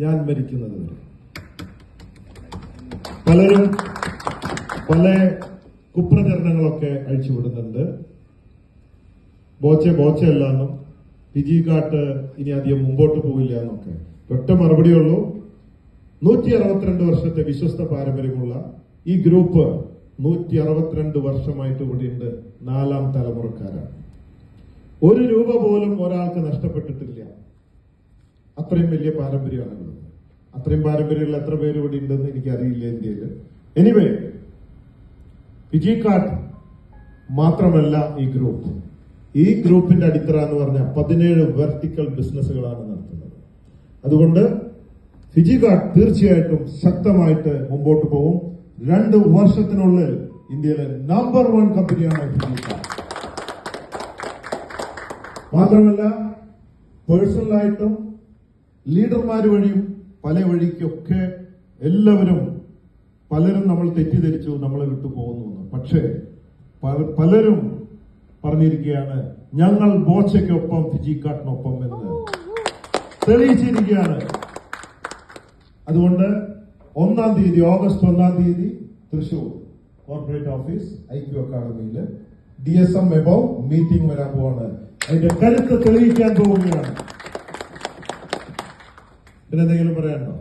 ഞാൻ മരിക്കുന്നത് വരെ. പലരും പല കുപ്രചരണങ്ങളൊക്കെ അഴിച്ചുവിടുന്നുണ്ട്. ബോച്ചയല്ല എന്നും ഫിജി കാട്ട് ഇനി അധികം മുമ്പോട്ട് പോവില്ല എന്നൊക്കെ. ഒറ്റ മറുപടിയുള്ളൂ, 162 വർഷത്തെ വിശ്വസ്ത പാരമ്പര്യമുള്ള ഈ ഗ്രൂപ്പ് 162 വർഷമായിട്ട് ഇവിടെയുണ്ട്. 4ാം തലമുറക്കാരാണ്. 1 രൂപ പോലും ഒരാൾക്ക് നഷ്ടപ്പെട്ടിട്ടില്ല. അത്രയും വലിയ പാരമ്പര്യമാണുള്ളത്. അത്രയും പാരമ്പര്യമുള്ള എത്ര പേര് ഇവിടെ ഉണ്ടെന്ന് എനിക്കറിയില്ല ഇന്ത്യയിൽ. എനിവേ, ഫിജി കാട്ട് മാത്രമല്ല ഈ ഗ്രൂപ്പിന്റെ അടിത്തറ എന്ന് പറഞ്ഞാൽ 17 വെർട്ടിക്കൽ ബിസിനസ്സുകളാണ് നടത്തുന്നത്. അതുകൊണ്ട് ഫിജി കാട്ട് തീർച്ചയായിട്ടും ശക്തമായിട്ട് മുമ്പോട്ട് പോകും. 2 വർഷത്തിനുള്ളിൽ ഇന്ത്യയിലെ നമ്പർ 1 കമ്പനിയാണ് ഫിജി കാട്ട്. മാത്രമല്ല, പേഴ്സണലായിട്ടും ലീഡർമാർ വഴിയും പല വഴിക്കൊക്കെ പലരും നമ്മൾ തെറ്റിദ്ധരിച്ചു, നമ്മളെ വിട്ടു പോകുന്നു. പക്ഷേ പലരും പറഞ്ഞിരിക്കുകയാണ് ഞങ്ങൾ ബോച്ചയ്ക്കൊപ്പം ഫിജി കാട്ടിനൊപ്പം എന്ന് തെളിയിച്ചിരിക്കുകയാണ്. അതുകൊണ്ട് ഓഗസ്റ്റ് 1 തീയതി തൃശൂർ കോർപ്പറേറ്റ് ഓഫീസ് IQ അക്കാദമിയിൽ DSM എബോവ് മീറ്റിംഗ് വരാൻ പോവാണ്. അതിന്റെ കരുത്ത് തെളിയിക്കാൻ പോവുകയാണ്. പിന്നെ എന്തെങ്കിലും പറയാനുണ്ടോ?